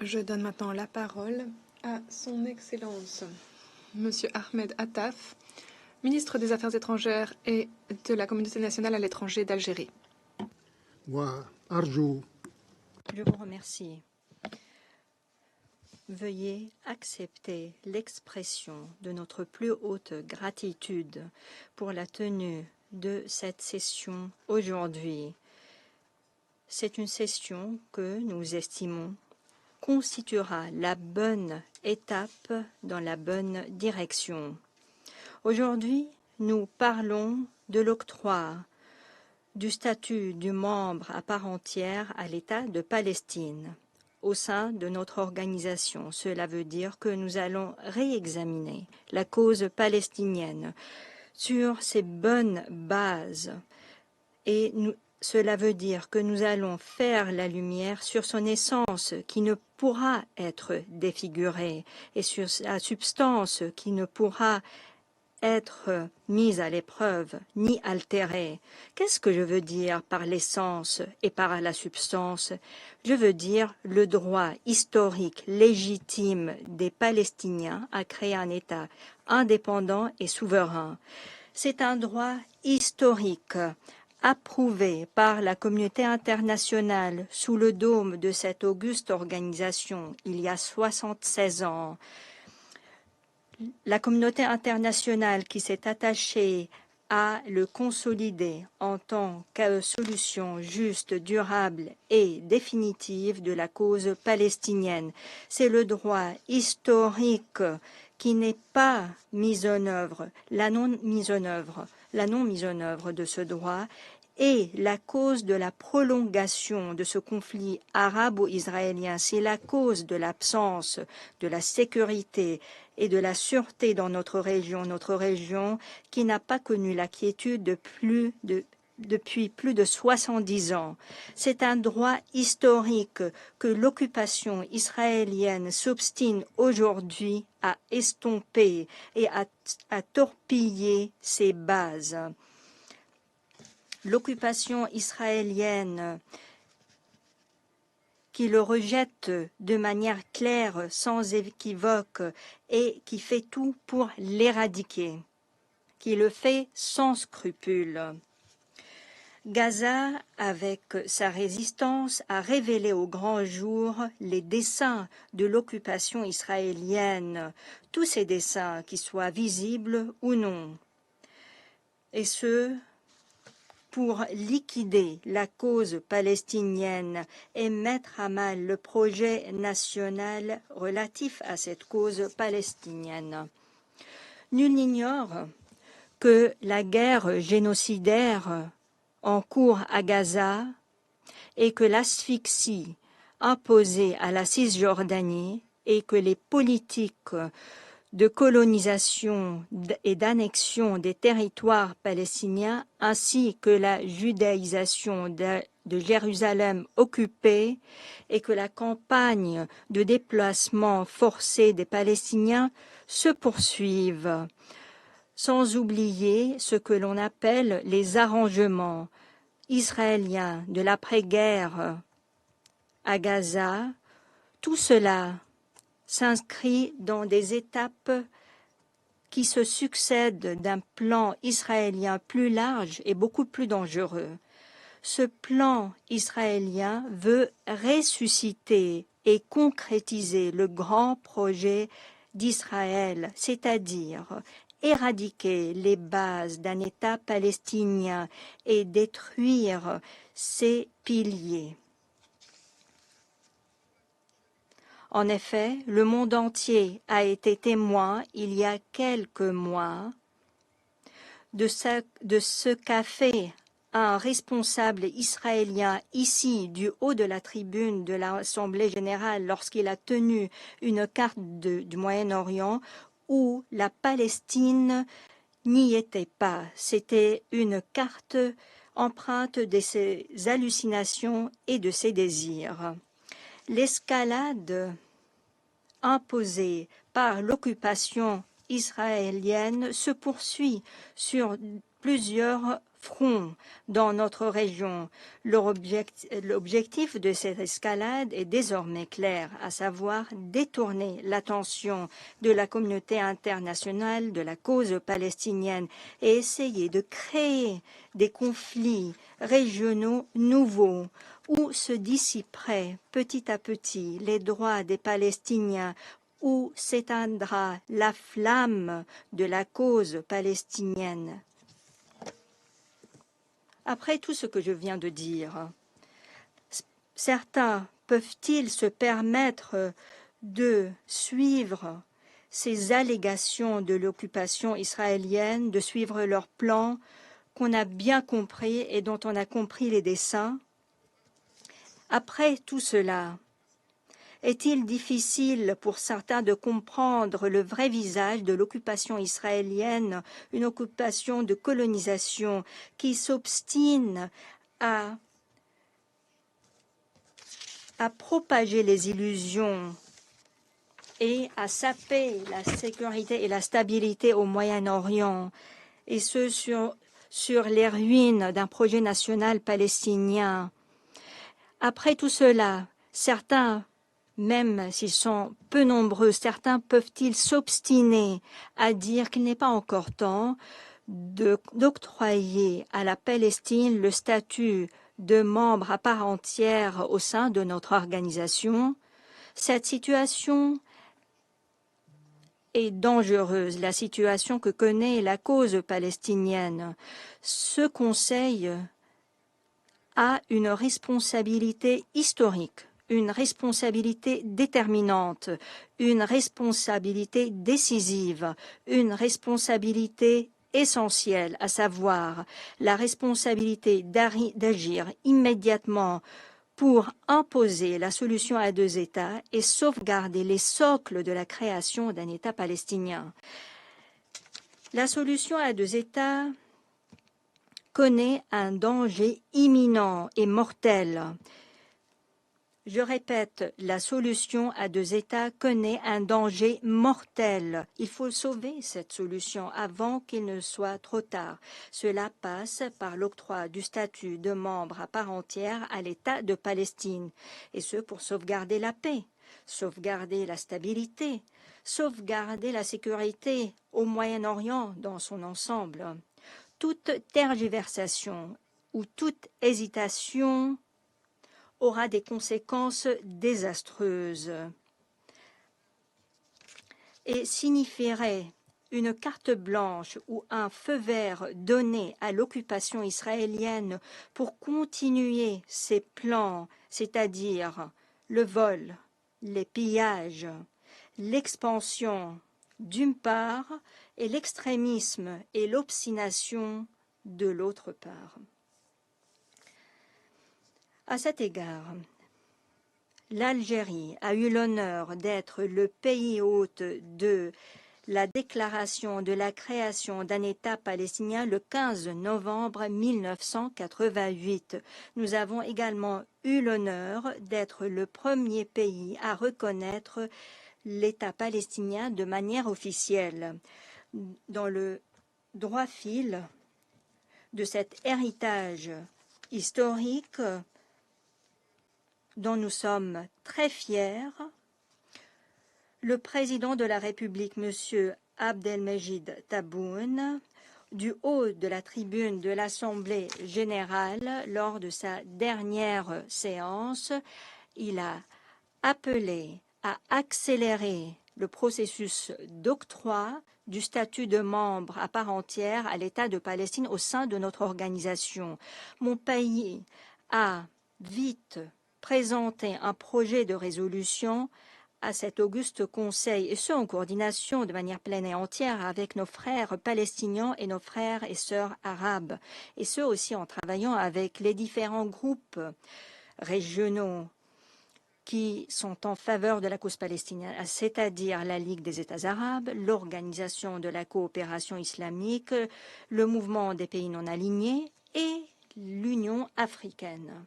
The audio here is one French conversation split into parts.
Je donne maintenant la parole à son Excellence, Monsieur Ahmed Attaf, ministre des Affaires étrangères et de la communauté nationale à l'étranger d'Algérie. Je vous remercie. Veuillez accepter l'expression de notre plus haute gratitude pour la tenue de cette session aujourd'hui. C'est une session que nous estimons constituera la bonne étape dans la bonne direction. Aujourd'hui, nous parlons de l'octroi du statut du membre à part entière à l'État de Palestine au sein de notre organisation. Cela veut dire que nous allons réexaminer la cause palestinienne sur ses bonnes bases et cela veut dire que nous allons faire la lumière sur son essence qui ne pourra être défigurée et sur sa substance qui ne pourra être mise à l'épreuve ni altérée. Qu'est-ce que je veux dire par l'essence et par la substance? Je veux dire le droit historique légitime des Palestiniens à créer un État indépendant et souverain. C'est un droit historique approuvé par la communauté internationale sous le dôme de cette auguste organisation il y a 76 ans. La communauté internationale qui s'est attachée à le consolider en tant que solution juste, durable et définitive de la cause palestinienne. C'est le droit historique qui n'est pas mis en œuvre, la non mise en œuvre de ce droit est la cause de la prolongation de ce conflit arabo-israélien. C'est la cause de l'absence de la sécurité et de la sûreté dans notre région qui n'a pas connu la quiétude depuis plus de 70 ans. C'est un droit historique que l'occupation israélienne s'obstine aujourd'hui à estomper et à torpiller ses bases. L'occupation israélienne qui le rejette de manière claire, sans équivoque, et qui fait tout pour l'éradiquer, qui le fait sans scrupule. Gaza, avec sa résistance, a révélé au grand jour les desseins de l'occupation israélienne, tous ces desseins, qu'ils soient visibles ou non, et ce, pour liquider la cause palestinienne et mettre à mal le projet national relatif à cette cause palestinienne. Nul n'ignore que la guerre génocidaire en cours à Gaza et que l'asphyxie imposée à la Cisjordanie et que les politiques de colonisation et d'annexion des territoires palestiniens ainsi que la judaïsation de Jérusalem occupée et que la campagne de déplacement forcé des Palestiniens se poursuivent, sans oublier ce que l'on appelle les arrangements israéliens de l'après-guerre à Gaza. Tout cela s'inscrit dans des étapes qui se succèdent d'un plan israélien plus large et beaucoup plus dangereux. Ce plan israélien veut ressusciter et concrétiser le grand projet d'Israël, c'est-à-dire éradiquer les bases d'un État palestinien et détruire ses piliers. En effet, le monde entier a été témoin, il y a quelques mois, de ce qu'a fait un responsable israélien ici du haut de la tribune de l'Assemblée générale lorsqu'il a tenu une carte du Moyen-Orient où la Palestine n'y était pas. C'était une carte empreinte de ses hallucinations et de ses désirs. L'escalade imposée par l'occupation israélienne se poursuit sur plusieurs front dans notre région. L'objectif de cette escalade est désormais clair, à savoir détourner l'attention de la communauté internationale de la cause palestinienne et essayer de créer des conflits régionaux nouveaux où se dissiperaient petit à petit les droits des Palestiniens, où s'éteindra la flamme de la cause palestinienne. Après tout ce que je viens de dire, certains peuvent-ils se permettre de suivre ces allégations de l'occupation israélienne, de suivre leur plan qu'on a bien compris et dont on a compris les desseins? Après tout cela, est-il difficile pour certains de comprendre le vrai visage de l'occupation israélienne, une occupation de colonisation qui s'obstine à propager les illusions et à saper la sécurité et la stabilité au Moyen-Orient, et ce sur les ruines d'un projet national palestinien? Après tout cela, certains, même s'ils sont peu nombreux, certains peuvent-ils s'obstiner à dire qu'il n'est pas encore temps d'octroyer à la Palestine le statut de membre à part entière au sein de notre organisation? Cette situation est dangereuse, la situation que connaît la cause palestinienne. Ce Conseil a une responsabilité historique, une responsabilité déterminante, une responsabilité décisive, une responsabilité essentielle, à savoir la responsabilité d'agir immédiatement pour imposer la solution à deux États et sauvegarder les socles de la création d'un État palestinien. La solution à deux États connaît un danger imminent et mortel. Je répète, la solution à deux États connaît un danger mortel. Il faut sauver cette solution avant qu'il ne soit trop tard. Cela passe par l'octroi du statut de membre à part entière à l'État de Palestine, et ce pour sauvegarder la paix, sauvegarder la stabilité, sauvegarder la sécurité au Moyen-Orient dans son ensemble. Toute tergiversation ou toute hésitation aura des conséquences désastreuses et signifierait une carte blanche ou un feu vert donné à l'occupation israélienne pour continuer ses plans, c'est-à-dire le vol, les pillages, l'expansion d'une part et l'extrémisme et l'obstination de l'autre part. À cet égard, l'Algérie a eu l'honneur d'être le pays hôte de la déclaration de la création d'un État palestinien le 15 novembre 1988. Nous avons également eu l'honneur d'être le premier pays à reconnaître l'État palestinien de manière officielle. Dans le droit fil de cet héritage historique dont nous sommes très fiers, le président de la République, M. Abdelmejid Tebboune, du haut de la tribune de l'Assemblée générale, lors de sa dernière séance, il a appelé à accélérer le processus d'octroi du statut de membre à part entière à l'État de Palestine au sein de notre organisation. Mon pays a vite présenté un projet de résolution à cet auguste conseil, et ce en coordination de manière pleine et entière avec nos frères palestiniens et nos frères et sœurs arabes, et ce aussi en travaillant avec les différents groupes régionaux qui sont en faveur de la cause palestinienne, c'est-à-dire la Ligue des États arabes, l'Organisation de la coopération islamique, le Mouvement des pays non alignés et l'Union africaine.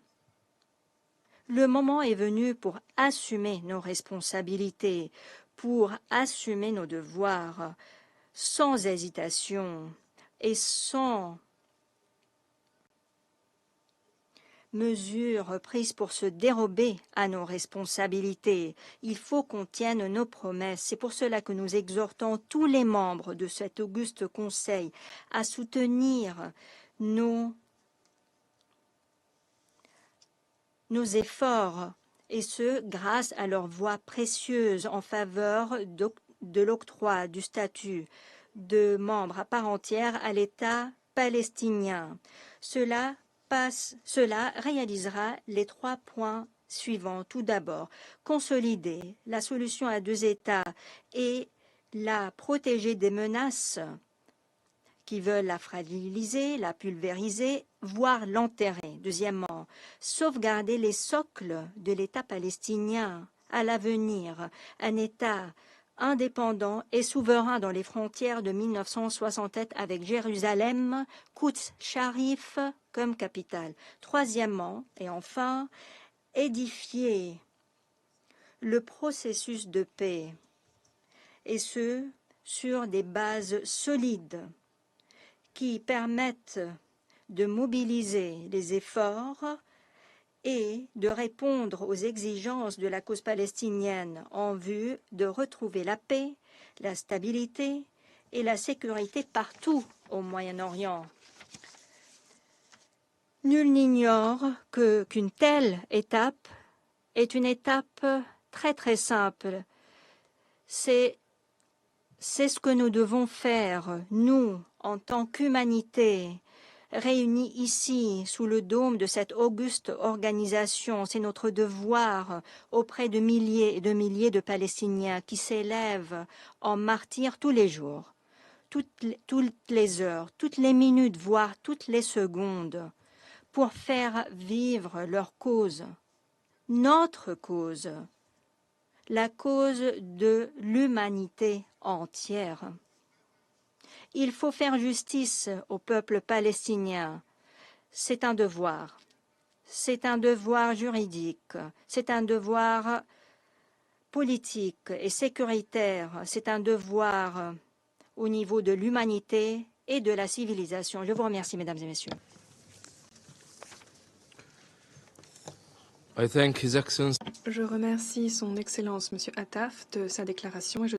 Le moment est venu pour assumer nos responsabilités, pour assumer nos devoirs, sans hésitation et sans mesures prises pour se dérober à nos responsabilités. Il faut qu'on tienne nos promesses. C'est pour cela que nous exhortons tous les membres de cet auguste Conseil à soutenir nos efforts, et ce, grâce à leur voix précieuse en faveur de l'octroi du statut de membre à part entière à l'État palestinien. Cela réalisera les 3 points suivants. Tout d'abord, consolider la solution à 2 États et la protéger des menaces qui veulent la fragiliser, la pulvériser, voire l'enterrer. Deuxièmement, sauvegarder les socles de l'État palestinien à l'avenir, un État indépendant et souverain dans les frontières de 1967 avec Jérusalem, Quds Sharif comme capitale. Troisièmement, et enfin, édifier le processus de paix, et ce, sur des bases solides qui permettent de mobiliser les efforts et de répondre aux exigences de la cause palestinienne en vue de retrouver la paix, la stabilité et la sécurité partout au Moyen-Orient. Nul n'ignore qu'une telle étape est une étape très très simple. C'est ce que nous devons faire, nous, en tant qu'humanité, réunis ici, sous le dôme de cette auguste organisation. C'est notre devoir auprès de milliers et de milliers de Palestiniens qui s'élèvent en martyrs tous les jours, toutes les heures, toutes les minutes, voire toutes les secondes, pour faire vivre leur cause, notre cause, la cause de l'humanité entière. Il faut faire justice au peuple palestinien. C'est un devoir. C'est un devoir juridique. C'est un devoir politique et sécuritaire. C'est un devoir au niveau de l'humanité et de la civilisation. Je vous remercie, mesdames et messieurs. Je remercie son Excellence, Monsieur Attaf, de sa déclaration et je